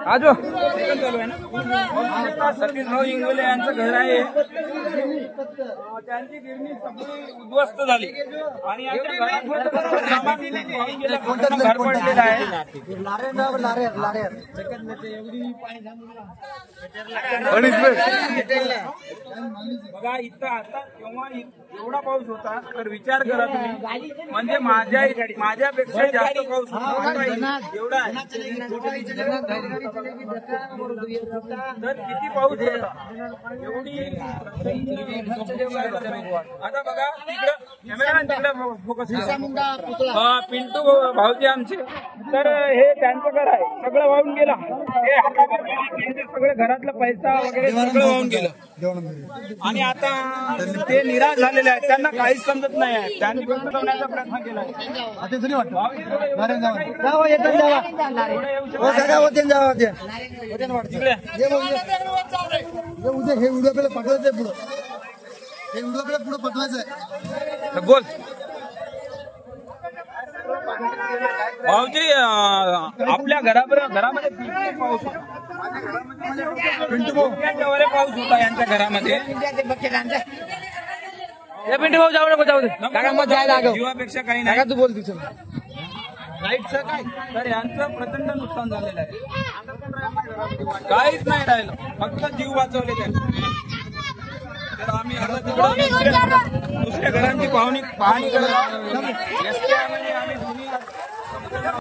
आजो चालू आहे ना। सतीशभाऊ इंगोले यांचं घर आहे, त्यांची गिरणी सगळी उद्ध्वस्त झाली आणि घर पडलेलं आहे। बघा इथं आता तेव्हा एवढा पाऊस होता तर विचार करा तुम्ही, म्हणजे माझ्यापेक्षा जास्त पाऊस होता एवढा आहे। तर किती पाऊस होता एवढी। आता बघा तिकडं कॅमेरामॅन तिकडे फोकस पिंटू भाऊजी आमचे, तर हे त्यांचं घर आहे, सगळं वाहून गेला। हे सगळं घरातला पैसा वगैरे सगळं वाहून गेलं आणि आता ते निराश झालेले आहेत, त्यांना काहीच समजत नाही आहे। त्यांनी बसवण्याचा प्रयत्न केला बोल भाऊजी, आपल्या घरामध्ये पाऊस होता, पाऊस होता यांच्या घरामध्ये। पिंटू भाऊ जाऊ नको, जाऊ दे काका, मग जायला जीवापेक्षा काही नाही। तू बोल तिचं लाईटचं काय, तर यांचं प्रचंड नुकसान झालेलं आहे, काहीच नाही राहिलं, फक्त जीव वाचवले त्यांनी। तर आम्ही आता तिकडे दुसऱ्या घरांची पाहणी करत आहोत।